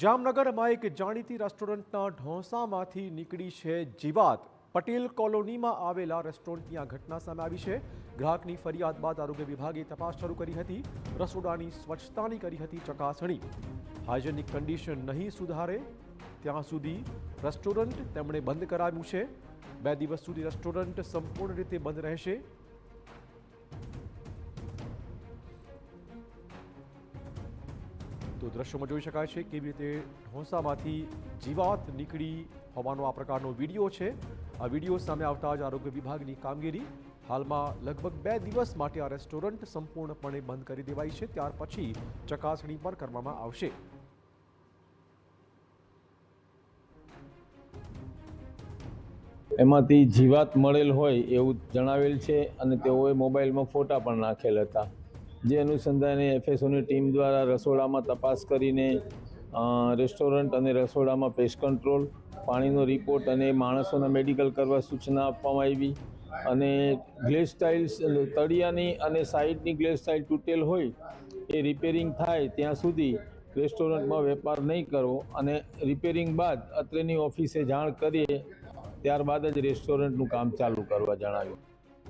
જામનગરમાં એક જાણીતી રેસ્ટોરન્ટના ઢોંસામાંથી નીકળી છે જીવાત। પટેલ કોલોનીમાં આવેલા રેસ્ટોરન્ટની આ ઘટના સામે આવી છે। ગ્રાહકની ફરિયાદ બાદ આરોગ્ય વિભાગે તપાસ શરૂ કરી હતી। રસોડાની સ્વચ્છતાની કરી હતી ચકાસણી। હાઇજેનિક કન્ડિશન નહીં સુધારે ત્યાં સુધી રેસ્ટોરન્ટ તેમણે બંધ કરાવ્યું છે। 2 દિવસ સુધી રેસ્ટોરન્ટ સંપૂર્ણ રીતે બંધ રહેશે। તો દ્રશ્યોમાં જોઈ શકાય છે કેવી રીતે ઢોંસામાંથી જીવાત નીકળી હોવાનો આ પ્રકારનો વિડીયો છે। આ વિડીયો સામે આવતા જ આરોગ્ય વિભાગની કામગીરી। હાલમાં લગભગ 2 દિવસ માટે આ રેસ્ટોરન્ટ સંપૂર્ણપણે બંધ કરી દેવાઈ છે। ત્યાર પછી ચકાસણી પણ કરવામાં આવશે। એમાંથી જીવાત મળેલ હોય એવું જણાવેલ છે અને તેઓએ મોબાઈલમાં ફોટા પણ નાખેલ હતા। જે અનુસંધાને એફએસઓની ટીમ દ્વારા રસોડામાં તપાસ કરીને રેસ્ટોરન્ટ અને રસોડામાં પેસ્ટ કંટ્રોલ, પાણીનો રિપોર્ટ અને માણસોના મેડિકલ કરવા સૂચના આપવામાં આવી। અને ગ્લેસ ટાઇલ્સ તળિયાની અને સાઈડની ગ્લેસ ટાઇલ તૂટેલ હોય એ રિપેરિંગ થાય ત્યાં સુધી રેસ્ટોરન્ટમાં વેપાર નહીં કરવો અને રિપેરિંગ બાદ અત્રેની ઓફિસે જાણ કરીએ ત્યારબાદ જ રેસ્ટોરન્ટનું કામ ચાલુ કરવા જણાવ્યું।